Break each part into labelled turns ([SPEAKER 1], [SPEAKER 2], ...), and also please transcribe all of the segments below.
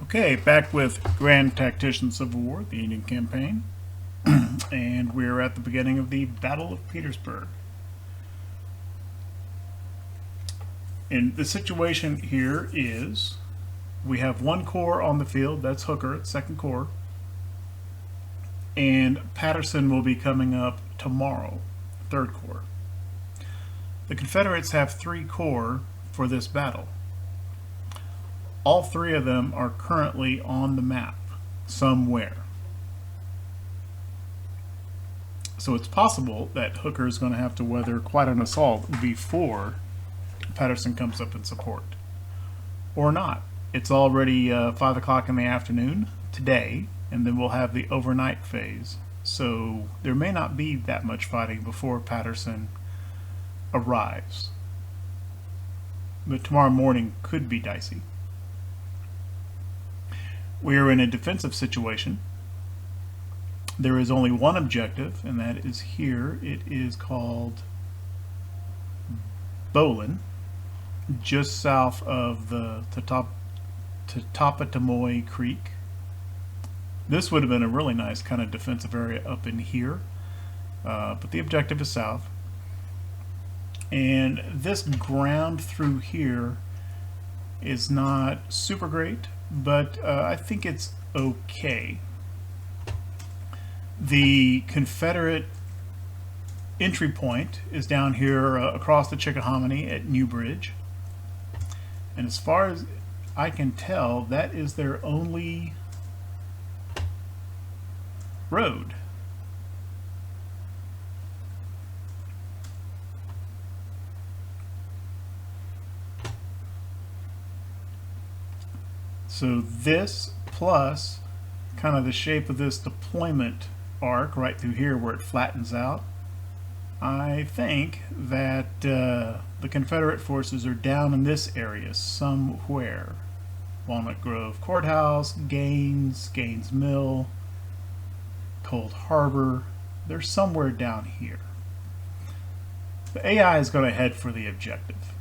[SPEAKER 1] Okay, back with Grand Tactician Civil War, the Union campaign, and we're at the beginning of the Battle of Petersburg. And the situation here is we have one corps on the field, that's Hooker, it's 2nd Corps, and Patterson will be coming up tomorrow, 3rd Corps. The Confederates have 3 corps for this battle. All 3 of them are currently on the map somewhere. So it's possible that Hooker is going to have to weather quite an assault before Patterson comes up in support. Or not. It's already 5 o'clock in the afternoon today, and then we'll have the overnight phase. So there may not be that much fighting before Patterson arrives. But tomorrow morning could be dicey. We are in a defensive situation. There is only one objective, and that is here. It is called Bolin, just south of the Totopotomoy Creek. This would have been a really nice kind of defensive area up in here, but the objective is south. And this ground through here is not super great, but I think it's okay. The Confederate entry point is down here across the Chickahominy at New Bridge, and as far as I can tell, that is their only road. So this plus kind of the shape of this deployment arc right through here where it flattens out, I think that the Confederate forces are down in this area somewhere. Walnut Grove Courthouse, Gaines Mill, Cold Harbor, they're somewhere down here. The AI is going to head for the objective.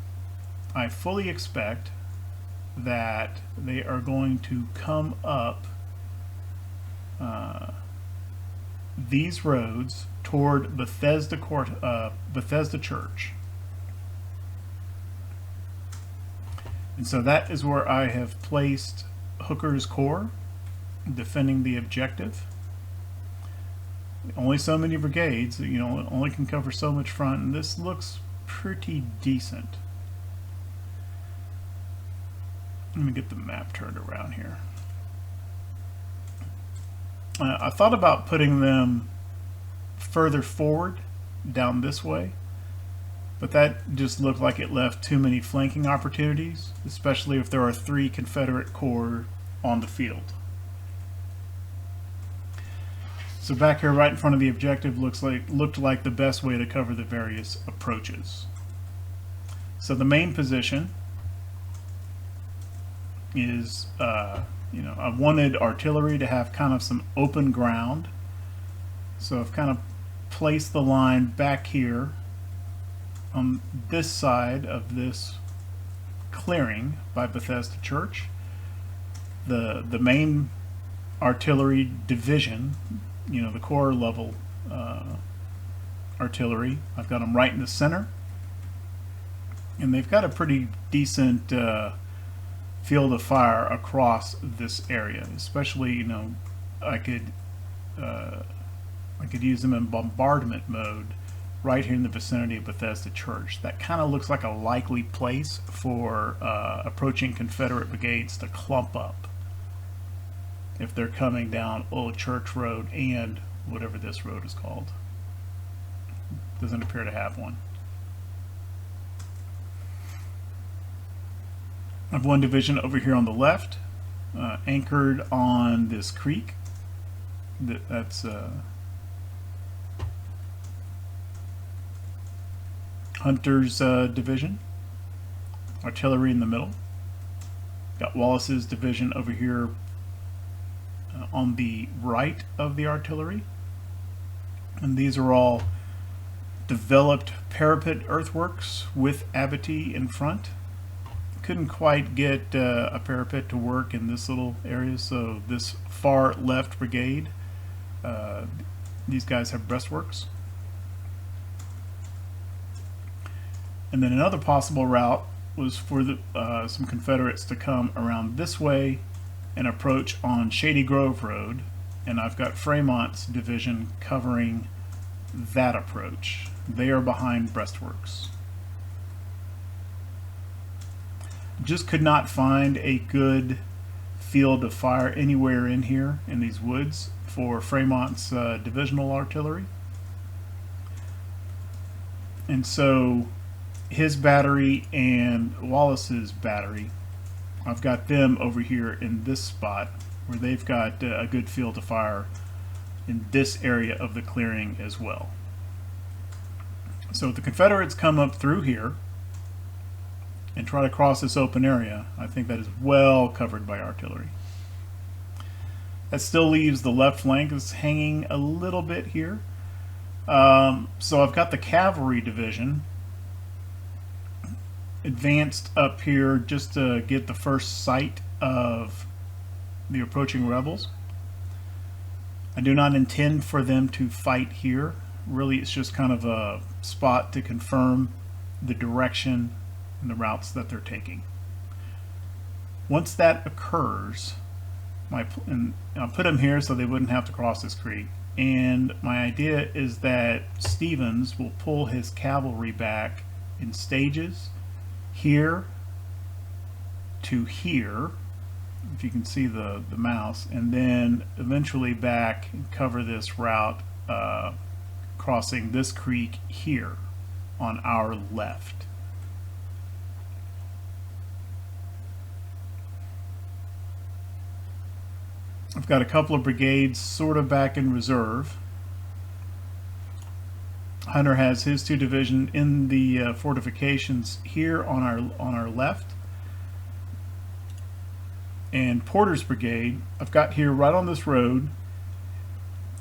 [SPEAKER 1] I fully expect that they are going to come up these roads toward Bethesda Church. And so that is where I have placed Hooker's corps defending the objective. Only so many brigades, only can cover so much front, and this looks pretty decent. Let me get the map turned around here. I thought about putting them further forward down this way, but that just looked like it left too many flanking opportunities, especially if there are 3 Confederate corps on the field. So back here right in front of the objective looked like the best way to cover the various approaches. So the main position is I wanted artillery to have kind of some open ground, so I've kind of placed the line back here on this side of this clearing by Bethesda Church. The main artillery division, the corps level artillery, I've got them right in the center, and they've got a pretty decent field of fire across this area. Especially, I could use them in bombardment mode right here in the vicinity of Bethesda Church. That kind of looks like a likely place for approaching Confederate brigades to clump up if they're coming down Old Church Road and whatever this road is called. Doesn't appear to have one. I have one division over here on the left, anchored on this creek. That's Hunter's division. Artillery in the middle. Got Wallace's division over here on the right of the artillery. And these are all developed parapet earthworks with abattis in front. couldn't quite get a parapet to work in this little area, so this far left brigade, these guys have breastworks. And then another possible route was for some Confederates to come around this way and approach on Shady Grove Road, and I've got Fremont's division covering that approach. They are behind breastworks. Just could not find a good field of fire anywhere in here in these woods for Fremont's divisional artillery. And so his battery and Wallace's battery, I've got them over here in this spot where they've got a good field of fire in this area of the clearing as well. So if the Confederates come up through here and try to cross this open area, I think that is well covered by artillery. That still leaves the left flank is hanging a little bit here. So I've got the cavalry division advanced up here just to get the first sight of the approaching rebels. I do not intend for them to fight here. Really, it's just kind of a spot to confirm the direction and the routes that they're taking. Once that occurs, and I'll put them here so they wouldn't have to cross this creek. And my idea is that Stevens will pull his cavalry back in stages here to here, if you can see the mouse, and then eventually back and cover this route crossing this creek here on our left. I've got a couple of brigades sort of back in reserve. Hunter has his 2 division in the fortifications here on our left, and Porter's brigade I've got here right on this road,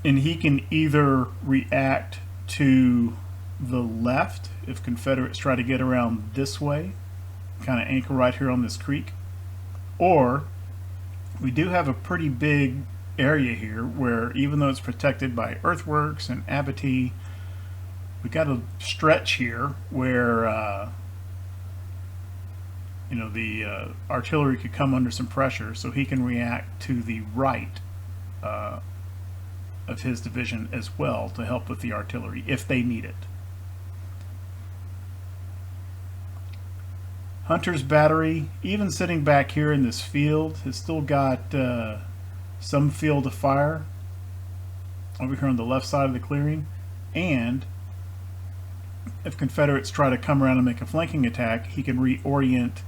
[SPEAKER 1] and he can either react to the left if Confederates try to get around this way, kind of anchor right here on this creek, or we do have a pretty big area here where even though it's protected by earthworks and abattis, we got a stretch here where you know, the artillery could come under some pressure, so he can react to the right of his division as well to help with the artillery if they need it. Hunter's battery, even sitting back here in this field, has still got some field of fire over here on the left side of the clearing, and if Confederates try to come around and make a flanking attack, he can reorient,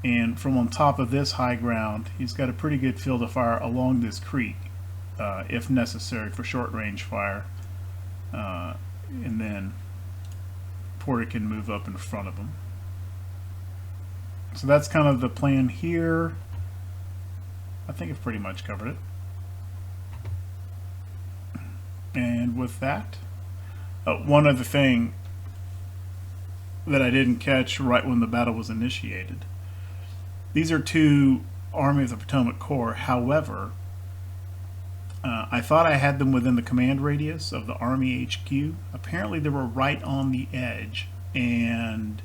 [SPEAKER 1] and from on top of this high ground, he's got a pretty good field of fire along this creek, if necessary for short-range fire, and then Porter can move up in front of him. So that's kind of the plan here. I think I've pretty much covered it. And with that, one other thing that I didn't catch right when the battle was initiated. These are 2 Army of the Potomac Corps. However, I thought I had them within the command radius of the Army HQ. Apparently they were right on the edge, and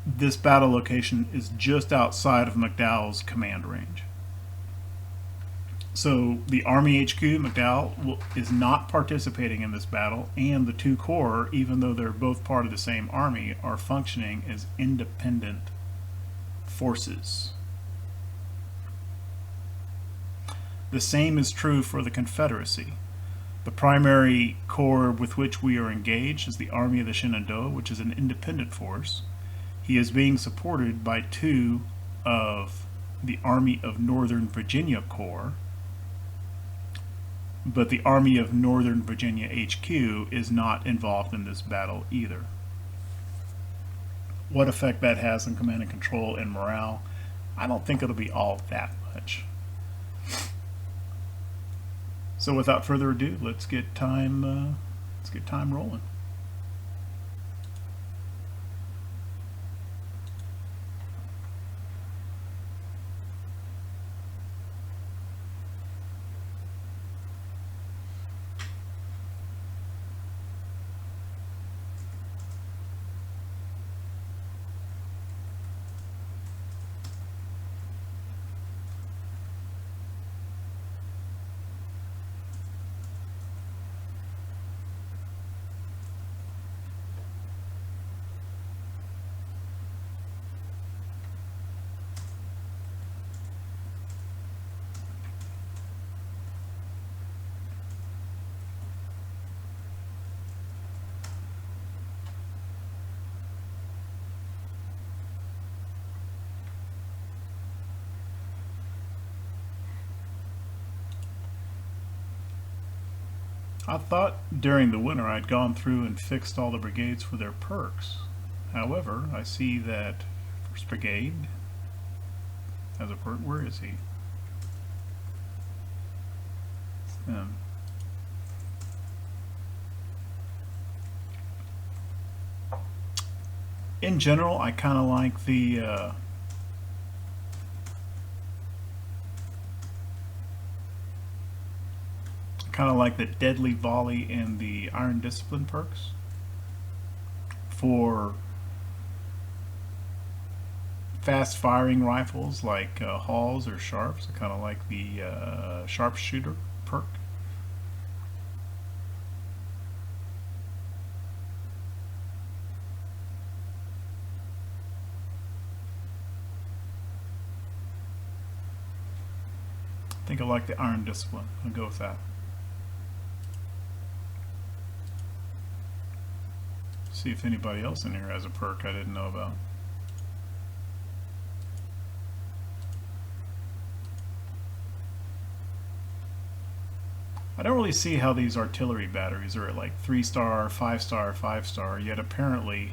[SPEAKER 1] this battle location is just outside of McDowell's command range. So the Army HQ, McDowell, is not participating in this battle, and the 2 corps, even though they're both part of the same army, are functioning as independent forces. The same is true for the Confederacy. The primary corps with which we are engaged is the Army of the Shenandoah, which is an independent force. He is being supported by 2 of the Army of Northern Virginia Corps, but the Army of Northern Virginia HQ is not involved in this battle either. What effect that has on command and control and morale, I don't think it'll be all that much. So without further ado, let's get time rolling. I thought during the winter I'd gone through and fixed all the brigades for their perks. However, I see that 1st Brigade has a perk. Where is he? In general, I kind of like the Deadly Volley and the Iron Discipline perks. For fast firing rifles like Halls or Sharps, I kind of like the Sharpshooter perk. I think I like the Iron Discipline. I'll go with that. See if anybody else in here has a perk I didn't know about. I don't really see how these artillery batteries are at like 3-star, 5-star, 5-star, yet apparently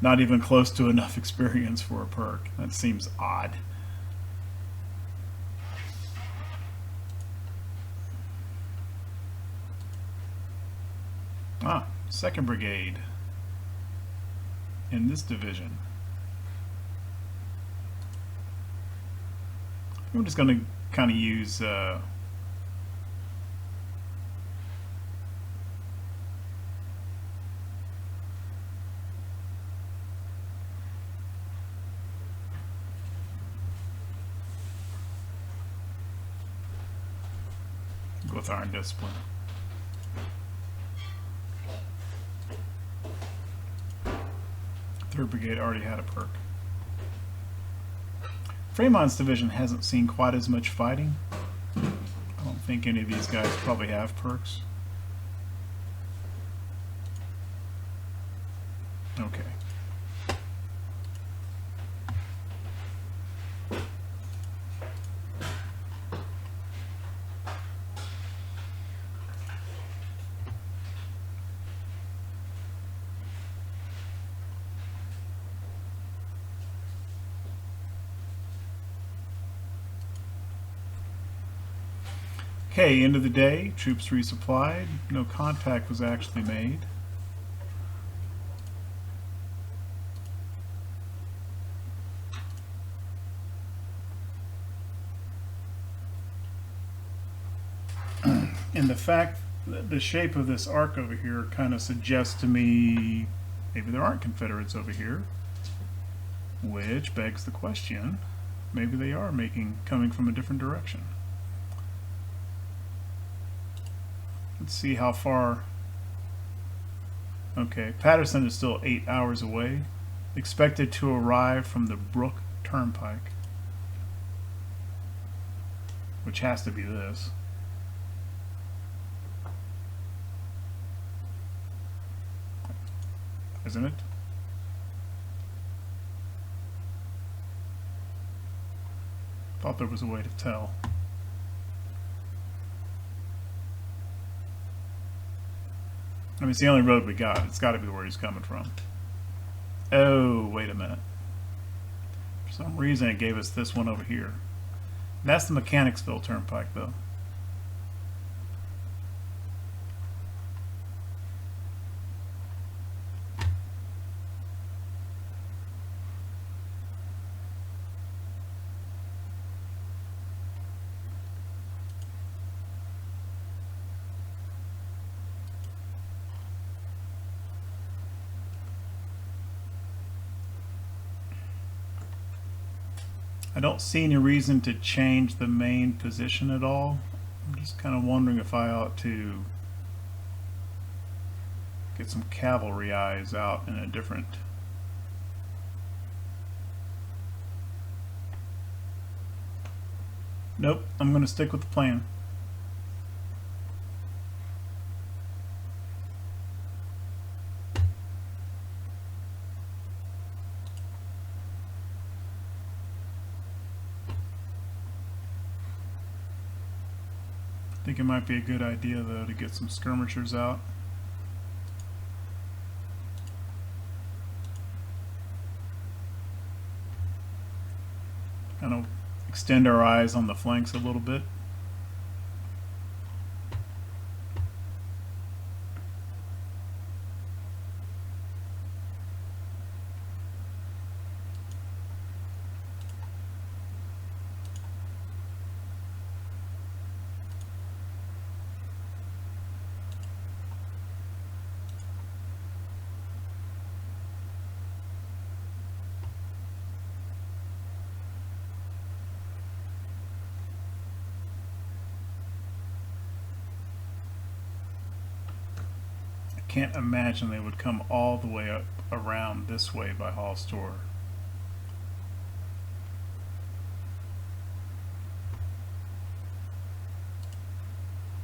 [SPEAKER 1] not even close to enough experience for a perk. That seems odd. Ah, 2nd Brigade in this division. I'm just going to kind of use go with Iron Discipline. Third Brigade already had a perk. Fremont's division hasn't seen quite as much fighting. I don't think any of these guys probably have perks. Okay. Okay, end of the day, troops resupplied. No contact was actually made. And the fact that the shape of this arc over here kind of suggests to me maybe there aren't Confederates over here, which begs the question, maybe they are coming from a different direction. Let's see how far. Okay, Patterson is still 8 hours away. Expected to arrive from the Brook Turnpike, which has to be this. Isn't it? Thought there was a way to tell. I mean, it's the only road we got. It's got to be where he's coming from. Oh, wait a minute. For some reason, it gave us this one over here. That's the Mechanicsville Turnpike, though. I don't see any reason to change the main position at all. I'm just kind of wondering if I ought to get some cavalry eyes out in a different. Nope, I'm going to stick with the plan. I think it might be a good idea though to get some skirmishers out. Kind of extend our eyes on the flanks a little bit. Can't imagine they would come all the way up around this way by Hall Store.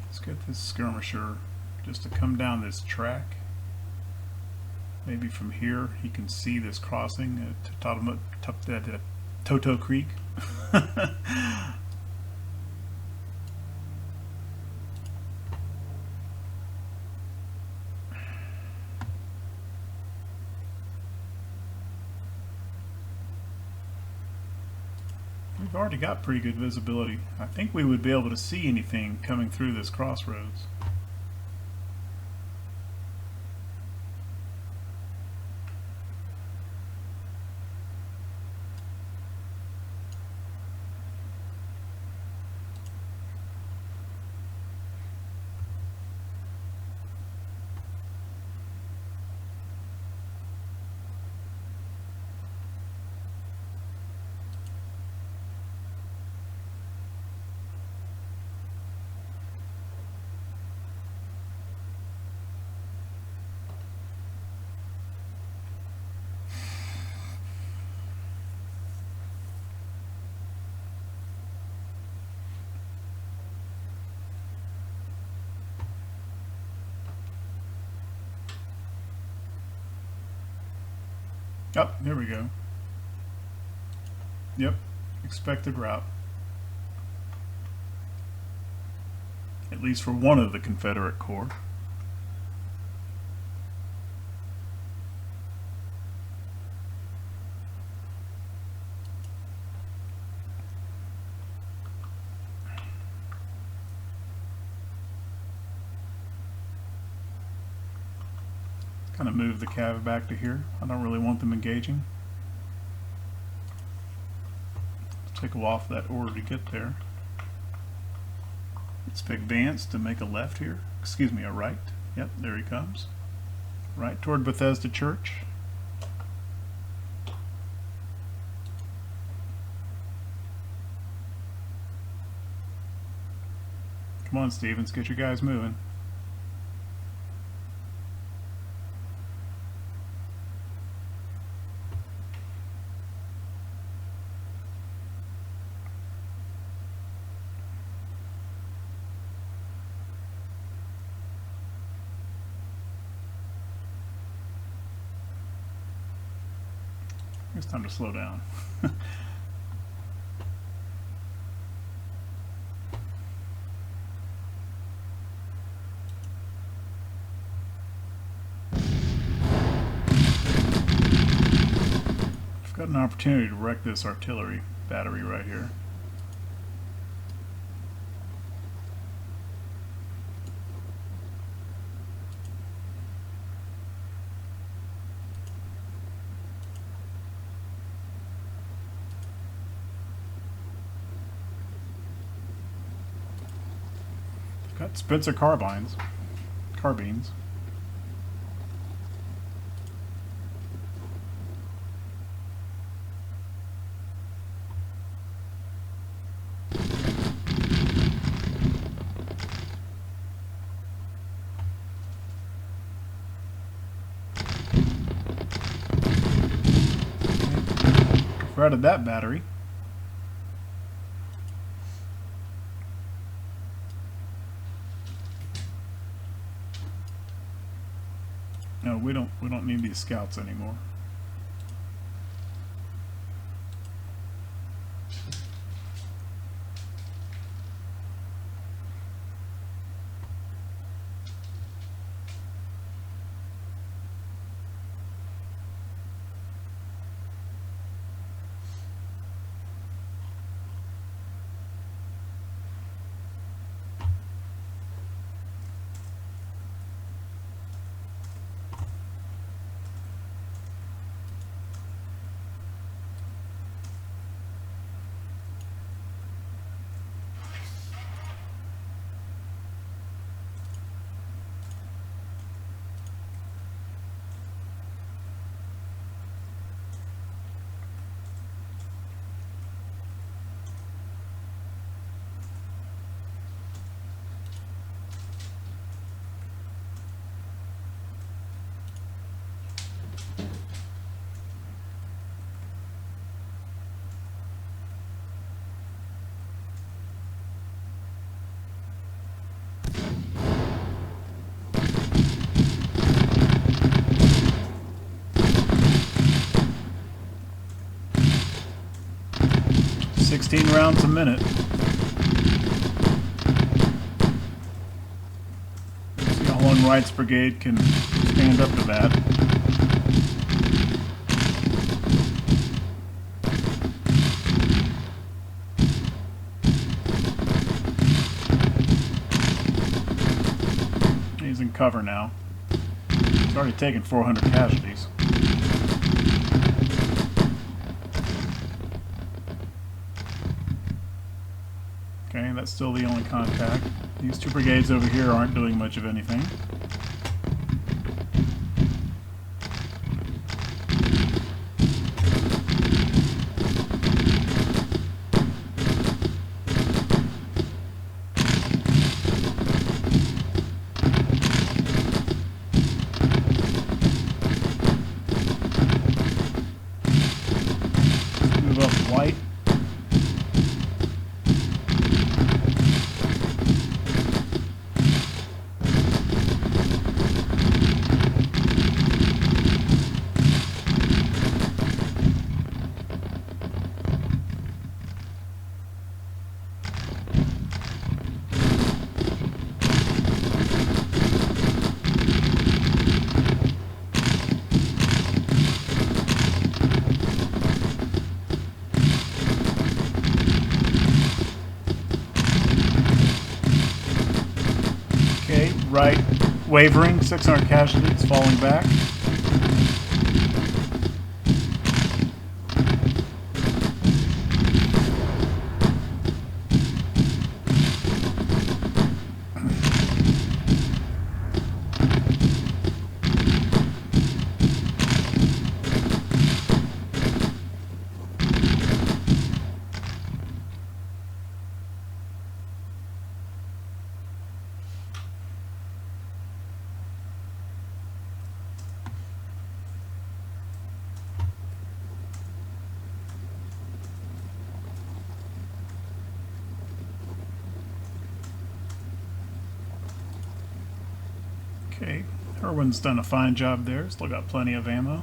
[SPEAKER 1] Let's get this skirmisher just to come down this track. Maybe from here he can see this crossing at Toto Creek. We've already got pretty good visibility. I think we would be able to see anything coming through this crossroads. Oh, there we go. Yep, expected route. At least for one of the Confederate Corps. Kind of move the cav back to here. I don't really want them engaging. Take off that order to get there. Let's advance to make a left here. Excuse me, a right. Yep, there he comes. Right toward Bethesda Church. Come on, Stevens, get your guys moving. It's time to slow down. I've got an opportunity to wreck this artillery battery right here. Got Spencer carbines. Carbines. Routed that battery. No, we don't need these scouts anymore. Rounds a minute. See how one Wright's brigade can stand up to that. He's in cover now. He's already taken 400 casualties. Okay, that's still the only contact. These two brigades over here aren't doing much of anything. Let's move up white. Right wavering, 600 casualties, falling back. Okay, Irwin's done a fine job there. Still got plenty of ammo.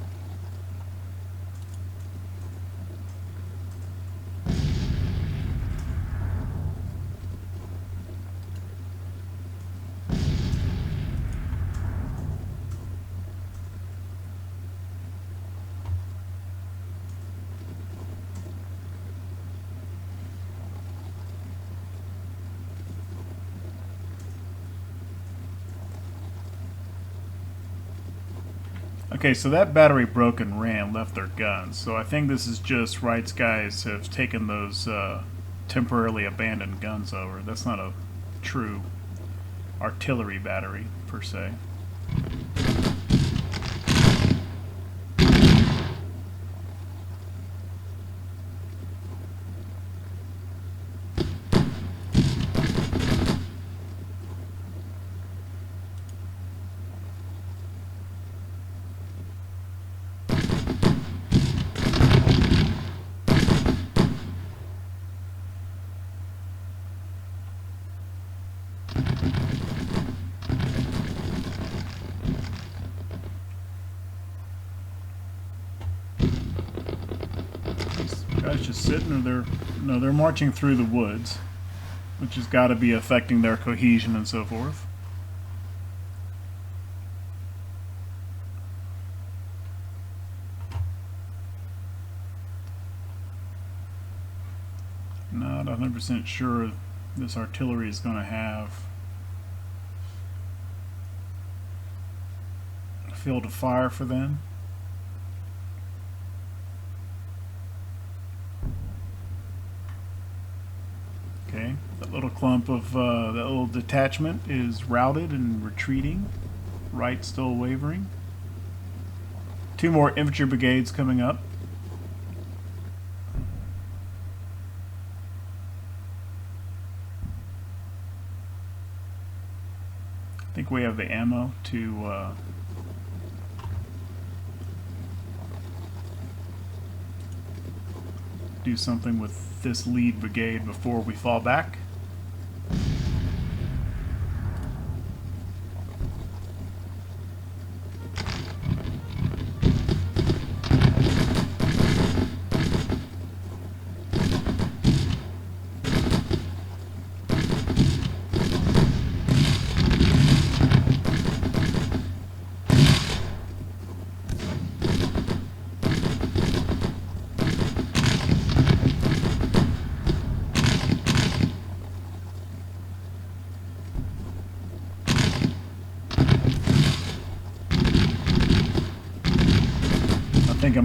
[SPEAKER 1] Okay, so that battery broke and ran, left their guns. So I think this is just Wright's guys have taken those temporarily abandoned guns over. That's not a true artillery battery, per se. Guys just sitting, or they're marching through the woods, which has got to be affecting their cohesion and so forth. Not 100% sure this artillery is going to have a field of fire for them. Okay, that little clump of that little detachment is routed and retreating. Right, still wavering. Two more infantry brigades coming up. I think we have the ammo to do something with this lead brigade before we fall back.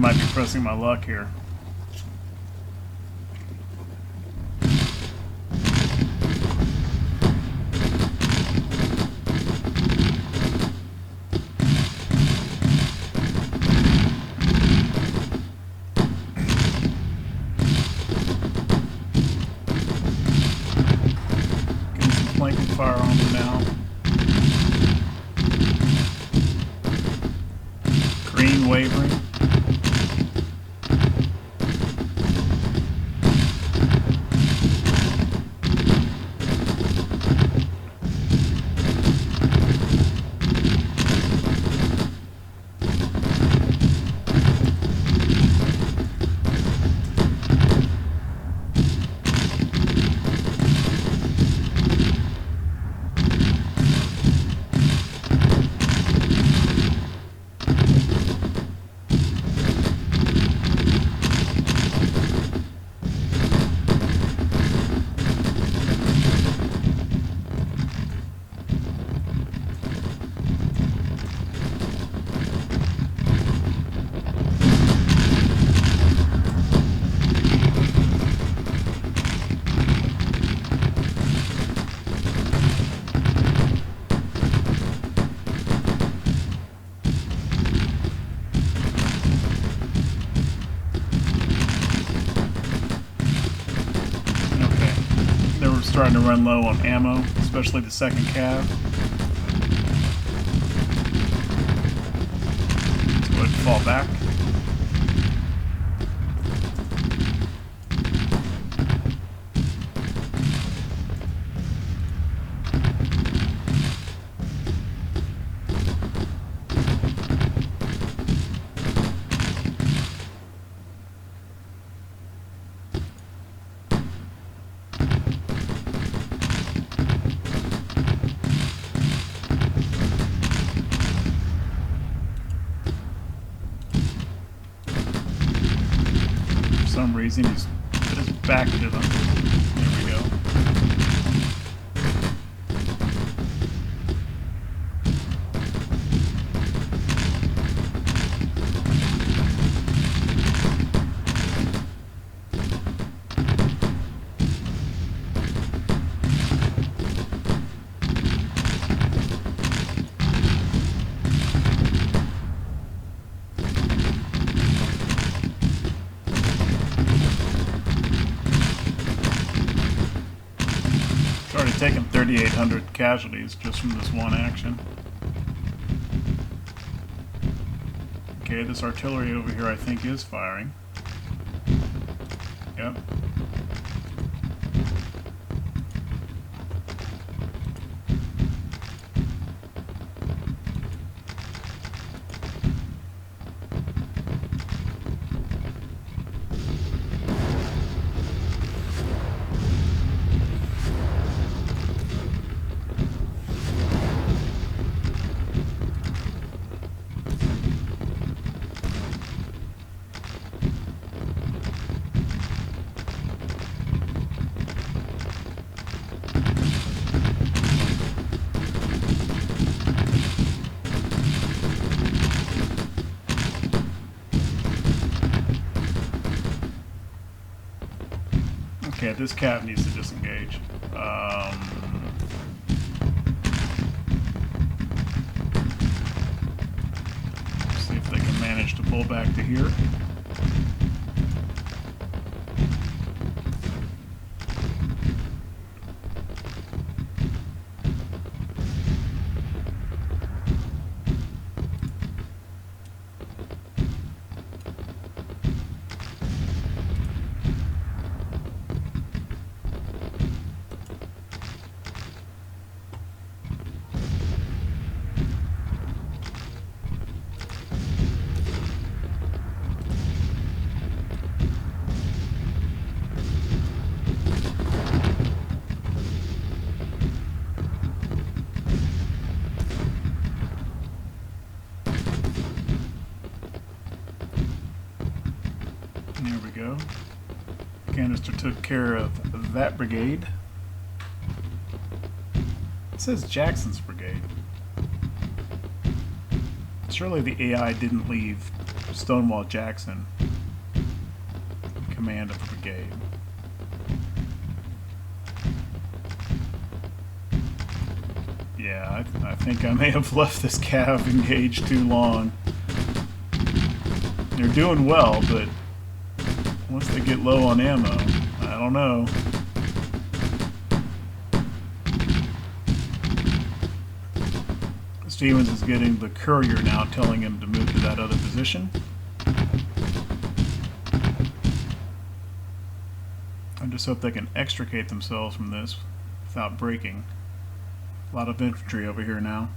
[SPEAKER 1] might be pressing my luck here. Getting some flanking fire on them now. Green wavering. Starting to run low on ammo, especially the second cav. Let's go ahead and fall back. For some reason he's put his back to them. There we go. Already taken 3,800 casualties just from this one action. Okay, this artillery over here I think is firing. Yep. Okay, this cav needs to disengage. See if they can manage to pull back to here. There we go. Canister took care of that brigade. It says Jackson's brigade. Surely the AI didn't leave Stonewall Jackson command of the brigade. Yeah, I think I may have left this cav engaged too long. They're doing well, but once they get low on ammo, I don't know. Stevens is getting the courier now telling him to move to that other position. I just hope they can extricate themselves from this without breaking. A lot of infantry over here now.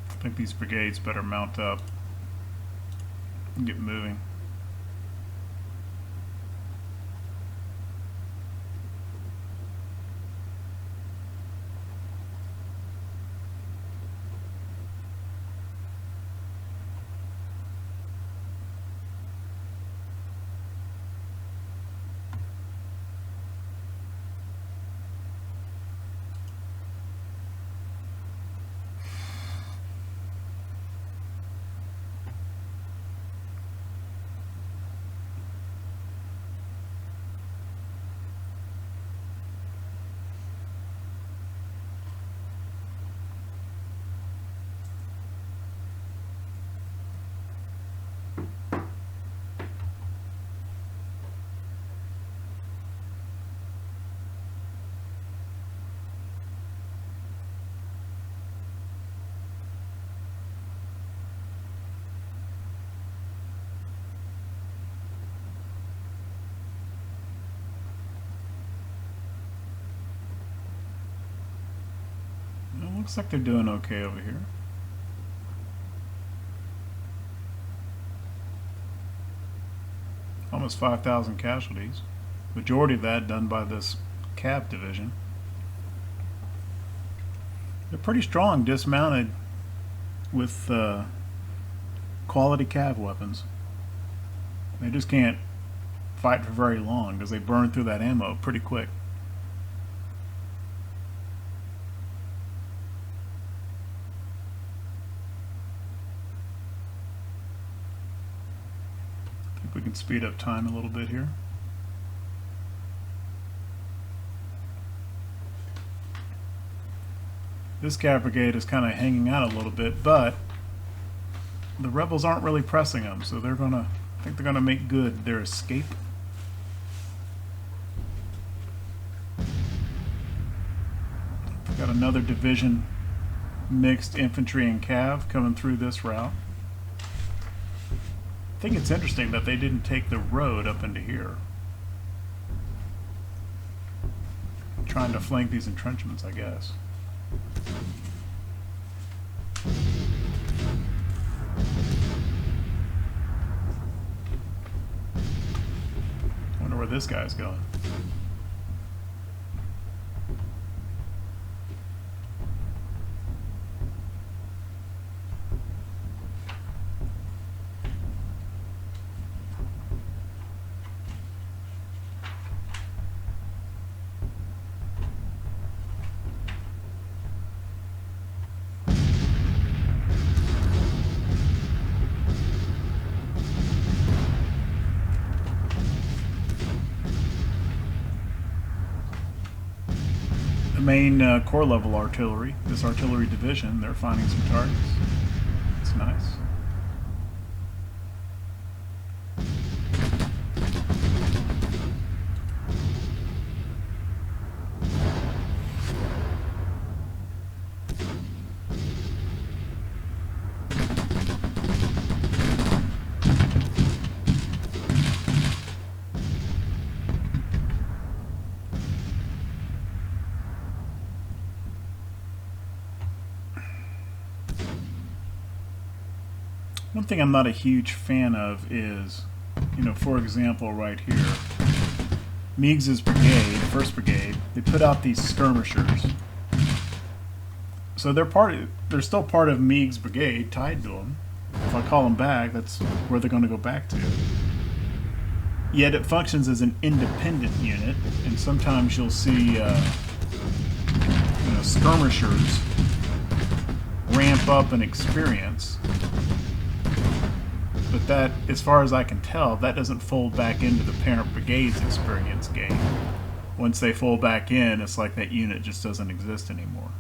[SPEAKER 1] I think these brigades better mount up and get moving. Looks like they're doing okay over here. Almost 5,000 casualties. Majority of that done by this cav division. They're pretty strong dismounted with quality cav weapons. They just can't fight for very long because they burn through that ammo pretty quick. We can speed up time a little bit here. This cav brigade is kind of hanging out a little bit, but the rebels aren't really pressing them, so they're gonna, I think they're gonna make good their escape. We've got another division, mixed infantry and cav, coming through this route. I think it's interesting that they didn't take the road up into here. Trying to flank these entrenchments, I guess. Wonder where this guy's going. Main core level artillery, this artillery division, they're finding some targets. It's nice. One thing I'm not a huge fan of is, for example, right here, Meigs's brigade, 1st Brigade, they put out these skirmishers. So they're still part of Meigs' brigade, tied to them. If I call them back, that's where they're going to go back to. Yet it functions as an independent unit, and sometimes you'll see skirmishers ramp up in experience. But that, as far as I can tell, that doesn't fold back into the parent brigade's experience gain. Once they fold back in, it's like that unit just doesn't exist anymore.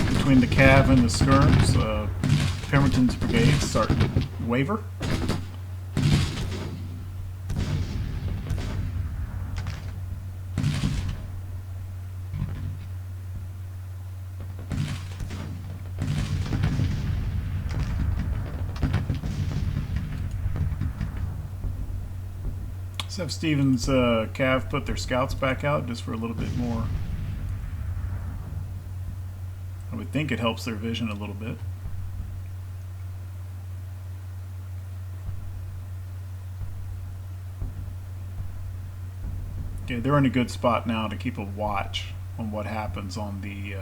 [SPEAKER 1] Between the Cav and the skirms, Pemberton's brigade start to waver. Let's have Stevens' Cav put their scouts back out just for a little bit more. I would think it helps their vision a little bit. Okay, they're in a good spot now to keep a watch on what happens on the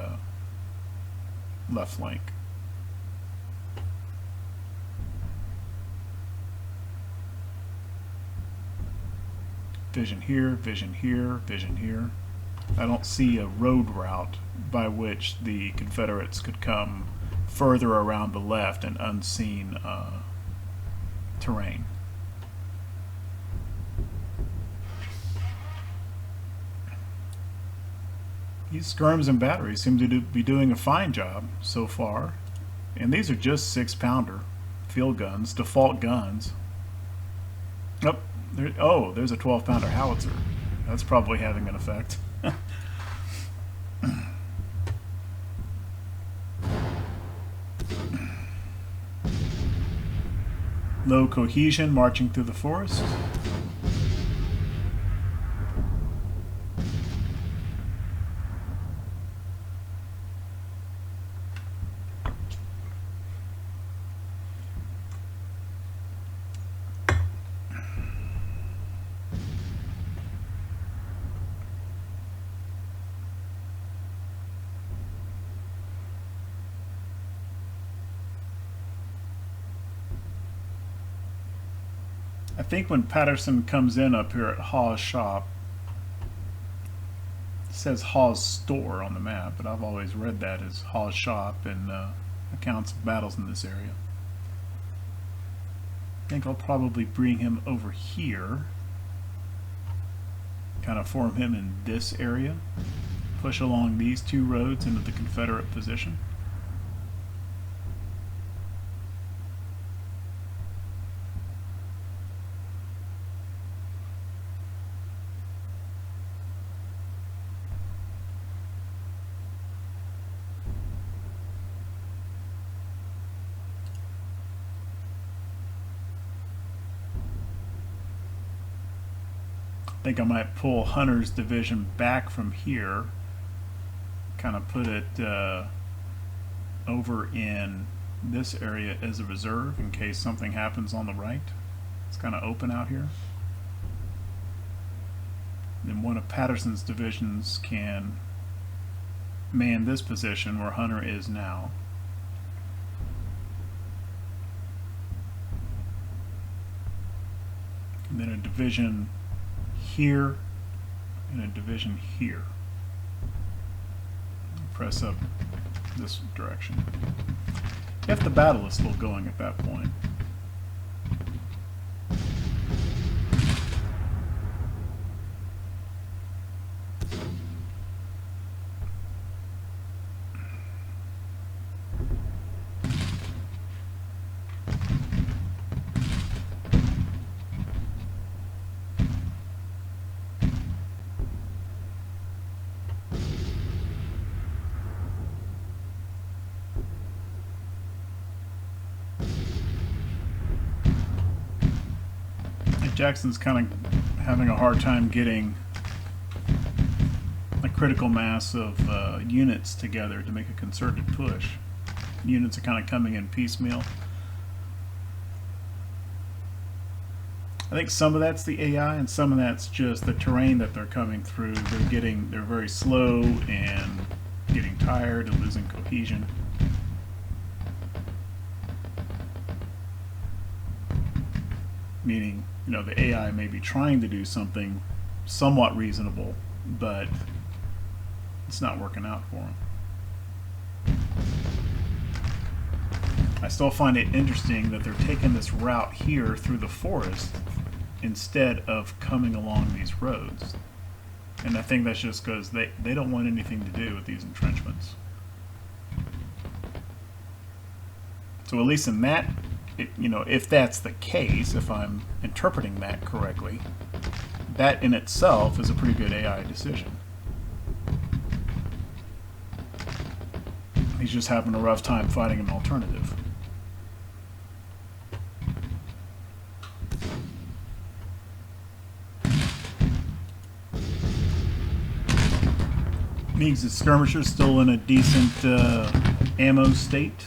[SPEAKER 1] left flank. Vision here, vision here, vision here. I don't see a road route by which the Confederates could come further around the left in unseen terrain. These skirms and batteries seem to be doing a fine job so far. And these are just 6-pounder field guns, default guns. Oh, there's a 12-pounder howitzer. That's probably having an effect. Low cohesion marching through the forest. I think when Patterson comes in up here at Hawes' shop, it says Hawes' store on the map, but I've always read that as Hawes' shop in accounts of battles in this area. I think I'll probably bring him over here, kind of form him in this area, push along these 2 roads into the Confederate position. I think I might pull Hunter's division back from here, kind of put it over in this area as a reserve in case something happens on the right. It's kind of open out here. Then one of Patterson's divisions can man this position where Hunter is now. And then a division here and a division here. Press up this direction. If the battle is still going at that point. Jackson's kind of having a hard time getting critical mass of units together to make a concerted push. Units are kind of coming in piecemeal. I think some of that's the AI and some of that's just the terrain that they're coming through. They're very slow and getting tired and losing cohesion. Meaning, you know, the AI may be trying to do something somewhat reasonable, but it's not working out for them. I still find it interesting that they're taking this route here through the forest instead of coming along these roads. And I think that's just because they don't want anything to do with these entrenchments. So at least in that, you know, if that's the case, if I'm interpreting that correctly, that in itself is a pretty good AI decision. He's just having a rough time fighting an alternative. Means the skirmisher's still in a decent ammo state.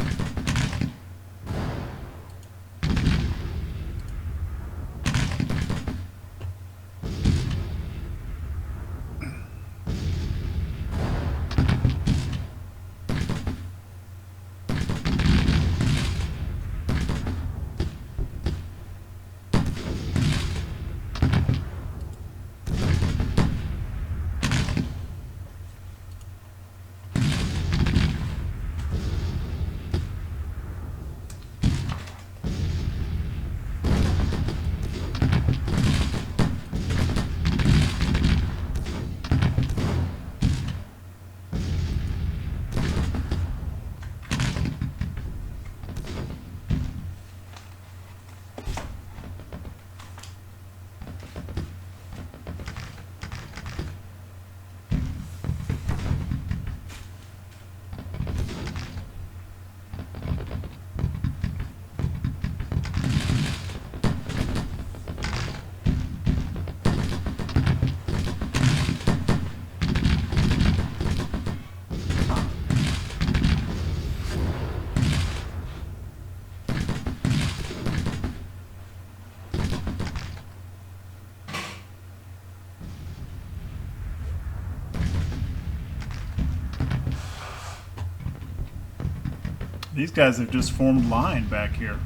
[SPEAKER 1] These guys have just formed line back here.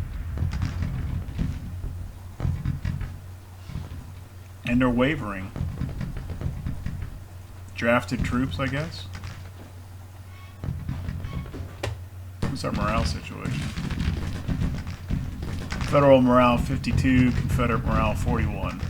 [SPEAKER 1] And they're wavering. Drafted troops, I guess. What's our morale situation? Federal morale 52, Confederate morale 41.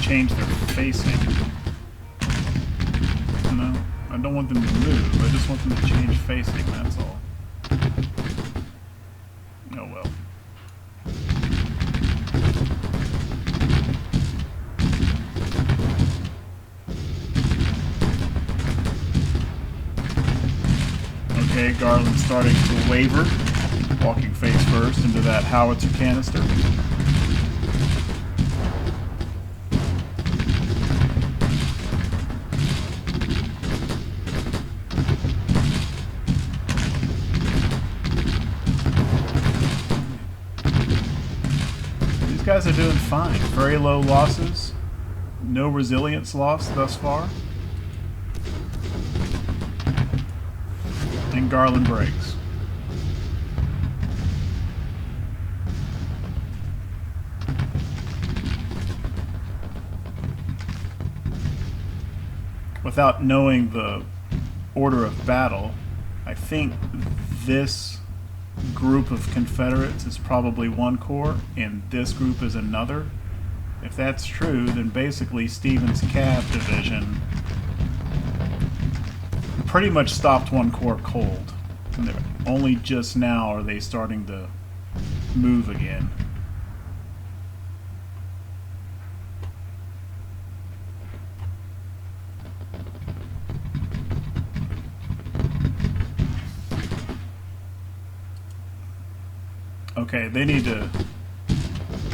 [SPEAKER 1] Change their facing. No, I don't want them to move. I just want them to change facing, that's all. Oh well. Okay, Garland's starting to waver, walking face first into that howitzer canister. guys are doing fine. Very low losses. No resilience loss thus far. And Garland breaks. Without knowing the order of battle, I think this group of Confederates is probably one corps, and this group is another. If that's true, then basically Stevens' Cav division pretty much stopped one corps cold. And only just now are they starting to move again. Okay, they need to...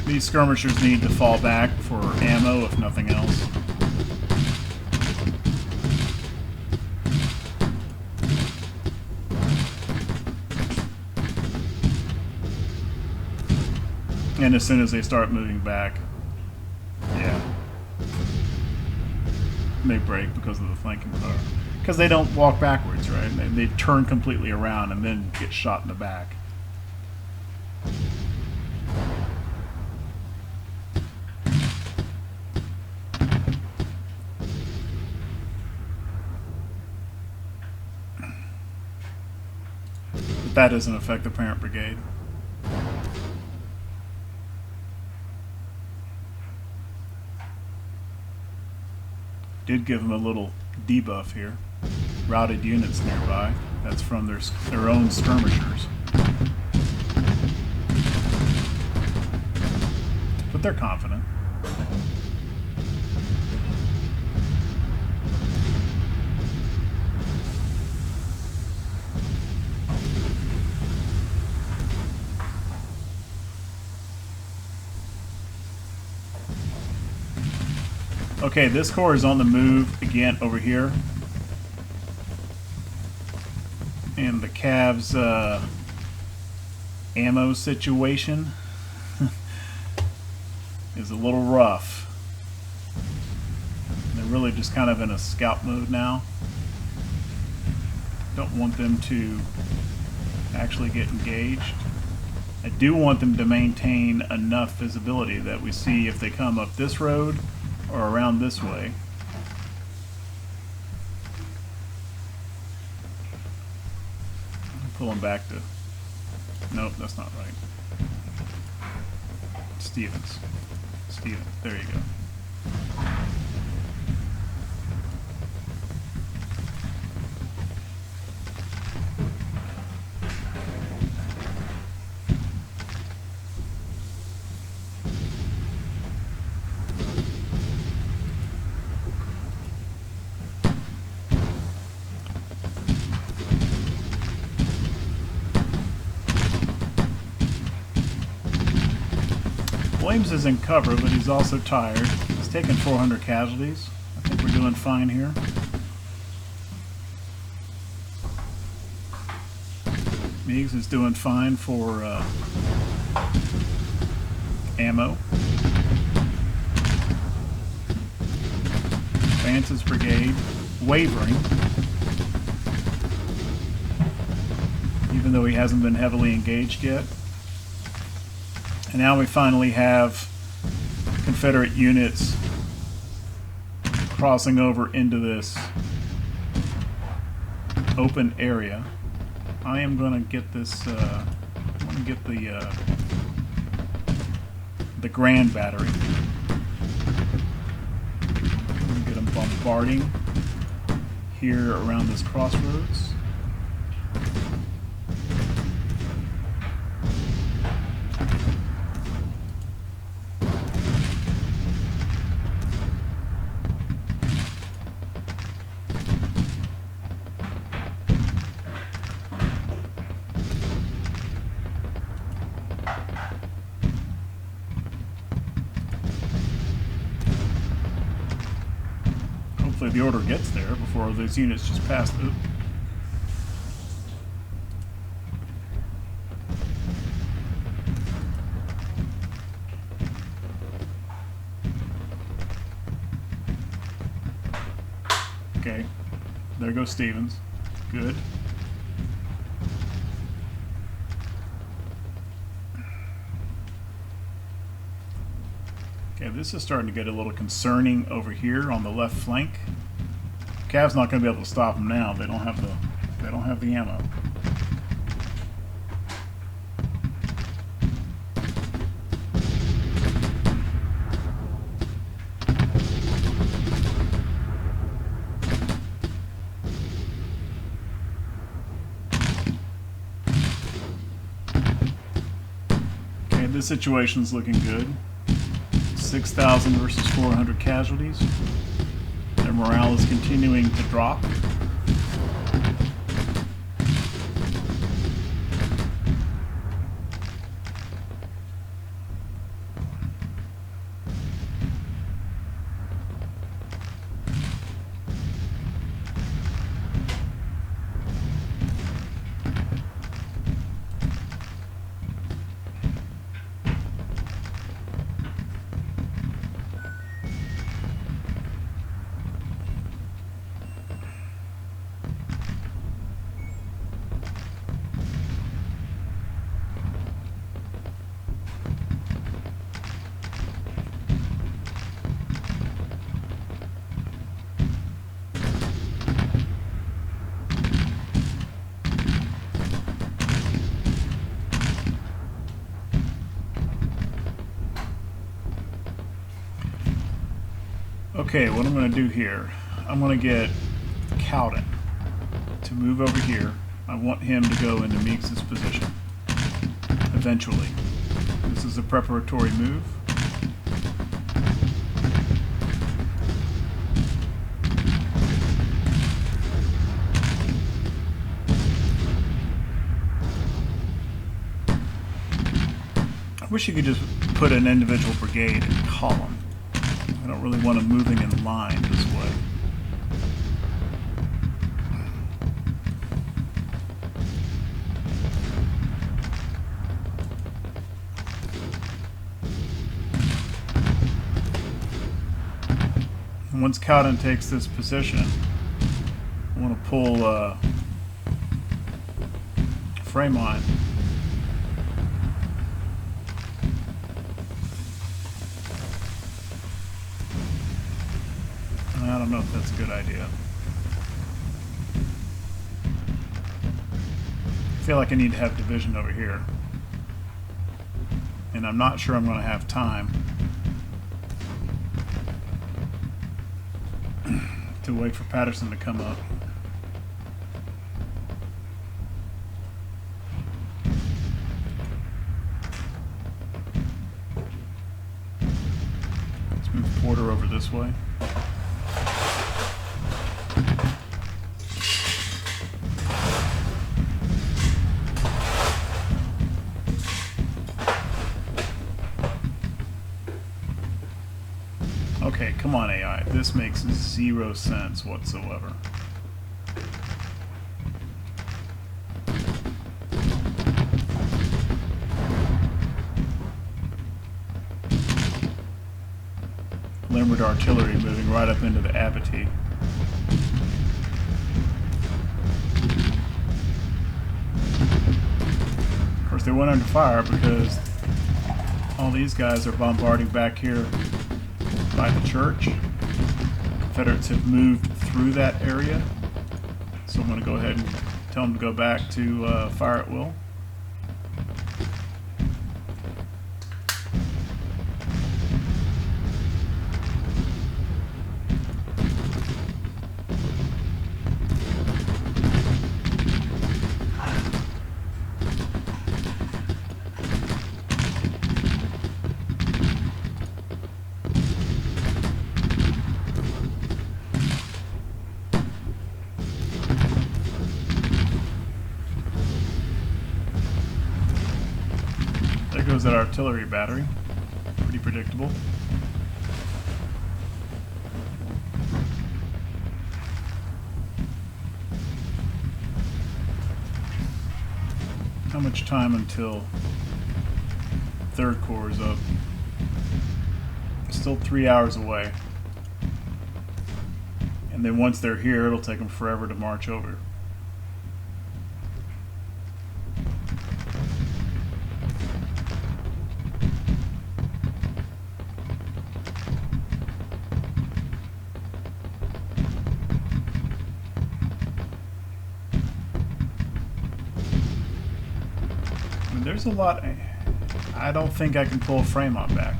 [SPEAKER 1] These skirmishers need to fall back for ammo, if nothing else. And as soon as they start moving back, yeah, they break because of the flanking fire. Because they don't walk backwards, right? They turn completely around and then get shot in the back. But that doesn't affect the parent brigade. Did give them a little debuff here. Routed units nearby. That's from their own skirmishers. But they're confident. Okay, this corps is on the move again over here. And the Cavs' ammo situation is a little rough. They're really just kind of in a scout mode now. Don't want them to actually get engaged. I do want them to maintain enough visibility that we see if they come up this road or around this way. Pull them back to... Nope, that's not right. Stevens. There you go. Williams is in cover, but he's also tired. He's taken 400 casualties. I think we're doing fine here. Meigs is doing fine for ammo. Vance's brigade wavering, even though he hasn't been heavily engaged yet. And now we finally have Confederate units crossing over into this open area. I am going to get this, I'm going to get the Grand Battery. I'm going to get them bombarding here around this crossroads. Hopefully the order gets there before those units just pass through. Okay. There goes Stevens. Good. Okay, this is starting to get a little concerning over here on the left flank. Cav's not going to be able to stop them now. They don't have the ammo. Okay, this situation's looking good. 6,000 versus 400 casualties. Their morale is continuing to drop. Okay, what I'm going to do here, I'm going to get Cowden to move over here. I want him to go into Meeks' position eventually. This is a preparatory move. I wish you could just put an individual brigade in column. I don't really want them moving in line this way. And once Cowden takes this position, I want to pull Fremont. I don't know if that's a good idea. I feel like I need to have division over here. And I'm not sure I'm going to have time to wait for Patterson to come up. Let's move Porter over this way. Okay, come on AI. This makes zero sense whatsoever. Limbert artillery moving right up into the Abattis. Of course, they went under fire because all these guys are bombarding back here by the church. Confederates have moved through that area, so I'm going to go ahead and tell them to go back to fire at will. There goes that artillery battery. Pretty predictable. How much time until Third Corps is up? Still 3 hours away. And then once they're here, it'll take them forever to march over. There's a lot. I don't think I can pull Fremont back.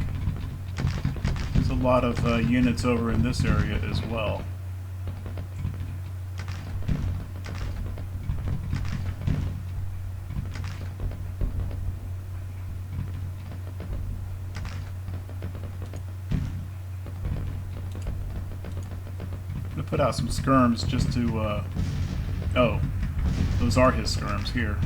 [SPEAKER 1] There's a lot of units over in this area as well. I'm gonna put out some skirms just to. Oh, those are his skirms here.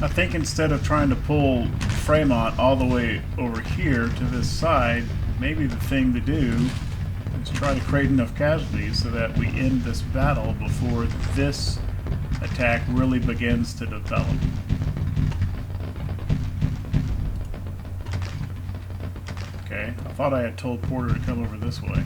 [SPEAKER 1] I think instead of trying to pull Fremont all the way over here to this side, maybe the thing to do is try to create enough casualties so that we end this battle before this attack really begins to develop. Okay, I thought I had told Porter to come over this way.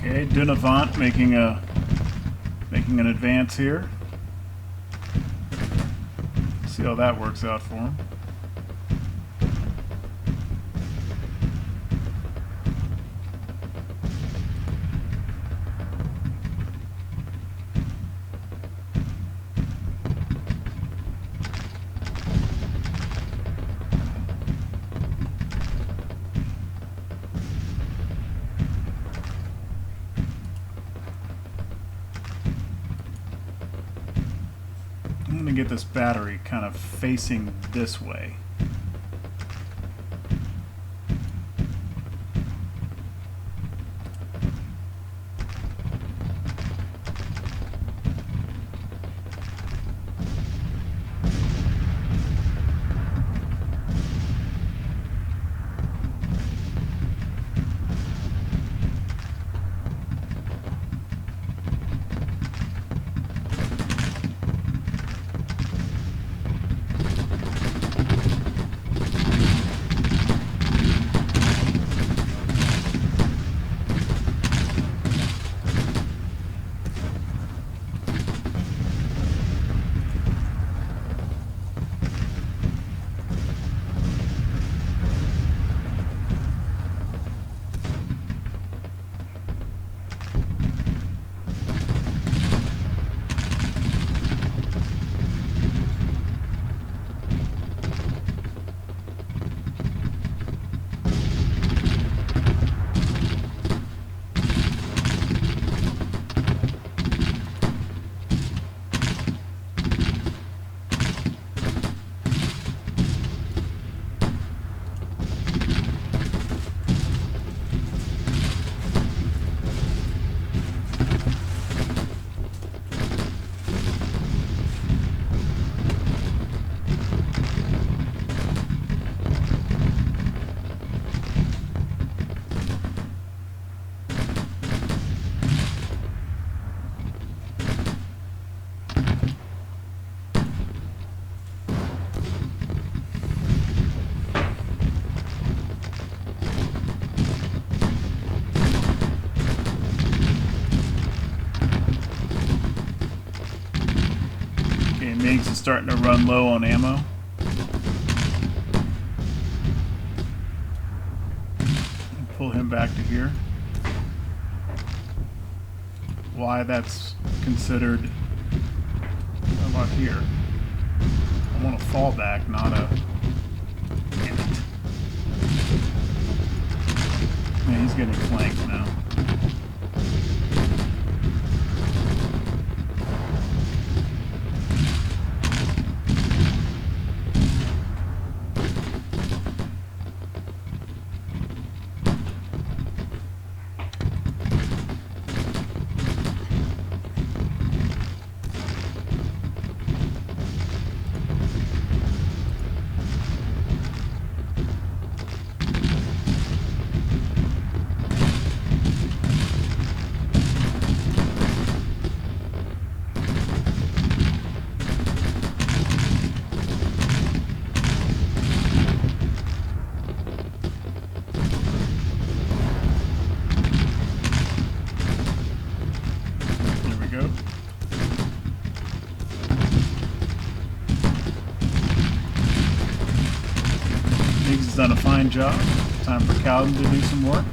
[SPEAKER 1] Okay, Dunavant making an advance here. See how that works out for him. get this battery kind of facing this way. Miggs is starting to run low on ammo. Pull him back to here. Why that's considered about here. I want a fallback, not a... Damn it. Man, he's getting flanked now. He's done a fine job. Time for Cowden to do some work.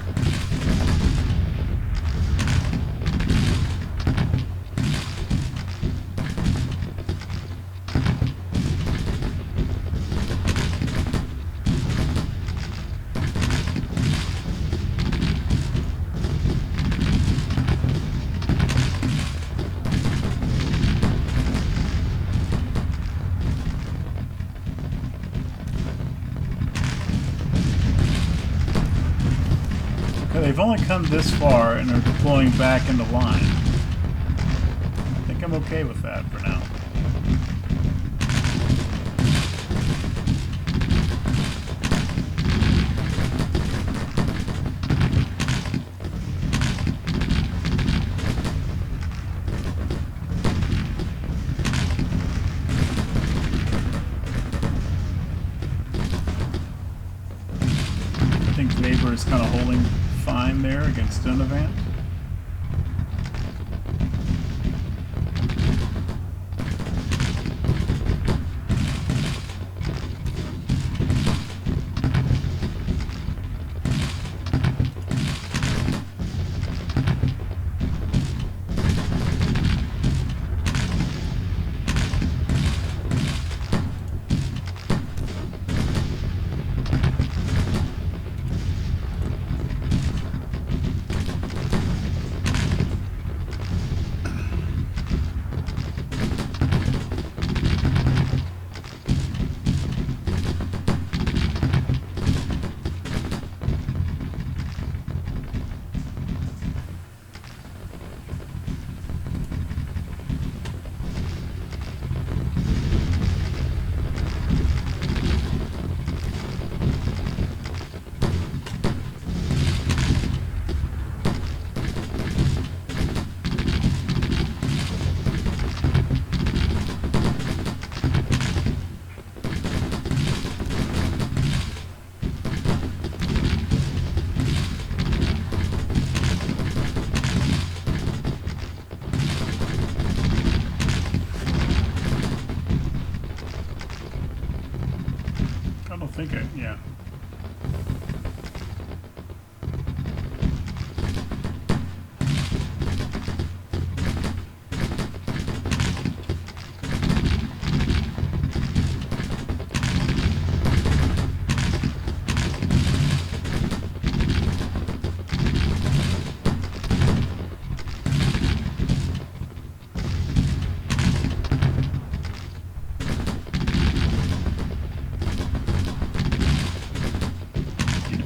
[SPEAKER 1] They've only come this far and are deploying back into line. I think I'm okay with that for now. I think Weber is kind of holding fine there against Donovan. don't think yeah.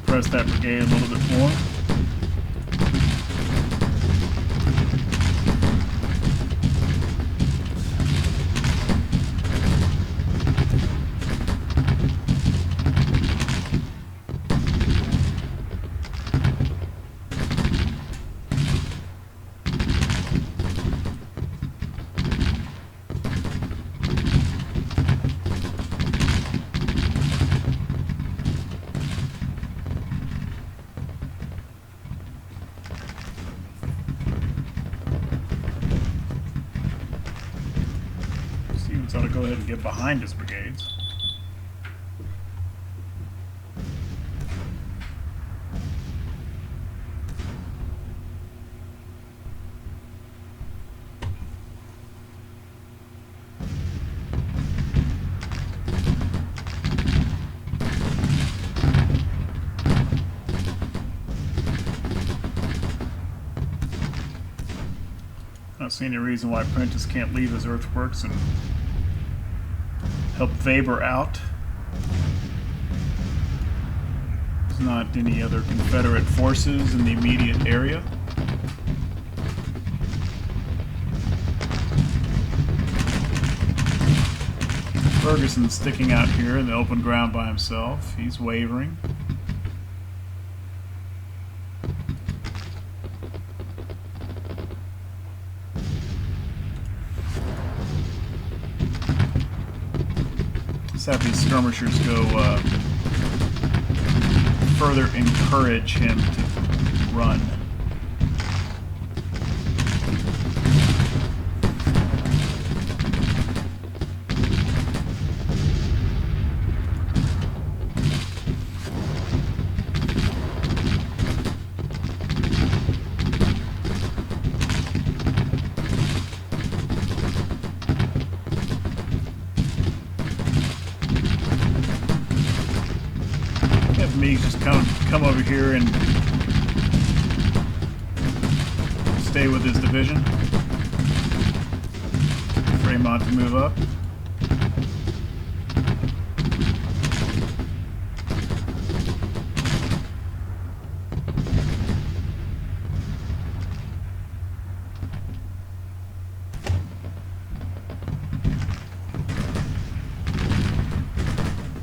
[SPEAKER 1] Press that brigade a little bit more. Stevens ought to go ahead and get behind his brigades. I don't see any reason why Prentice can't leave his earthworks and help Weber out. There's not any other Confederate forces in the immediate area. Ferguson's sticking out here in the open ground by himself. He's wavering. Let's have these skirmishers go further encourage him to run. Me just come over here and stay with his division. Fremont to move up.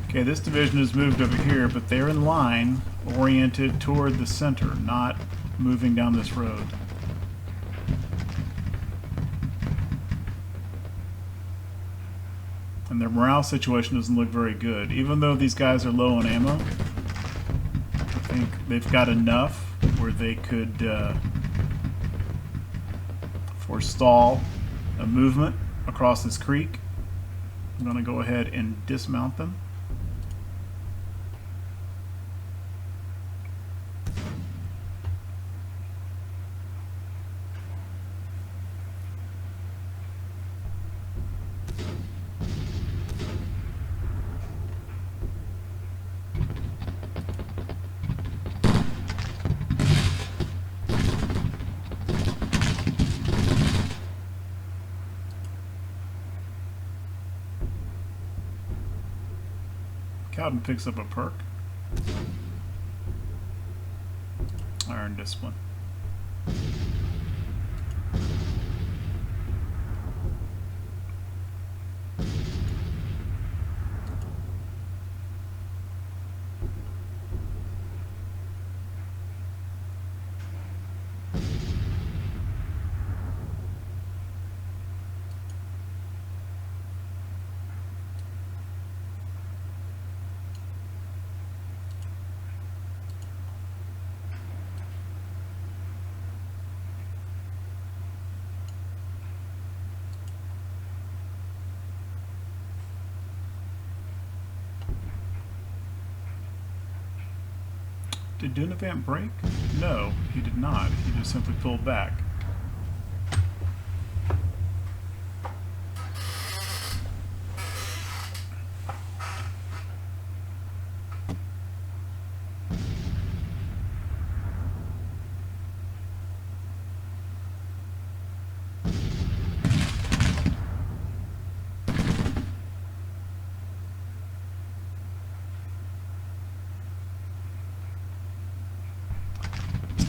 [SPEAKER 1] Okay, this division has moved over here, but they're in line, oriented toward the center, not moving down this road. And their morale situation doesn't look very good. Even though these guys are low on ammo, I think they've got enough where they could forestall a movement across this creek. I'm going to go ahead and dismount them. Cowden picks up a perk. Iron Discipline. Did Dunavant break? No, he did not. He just simply pulled back.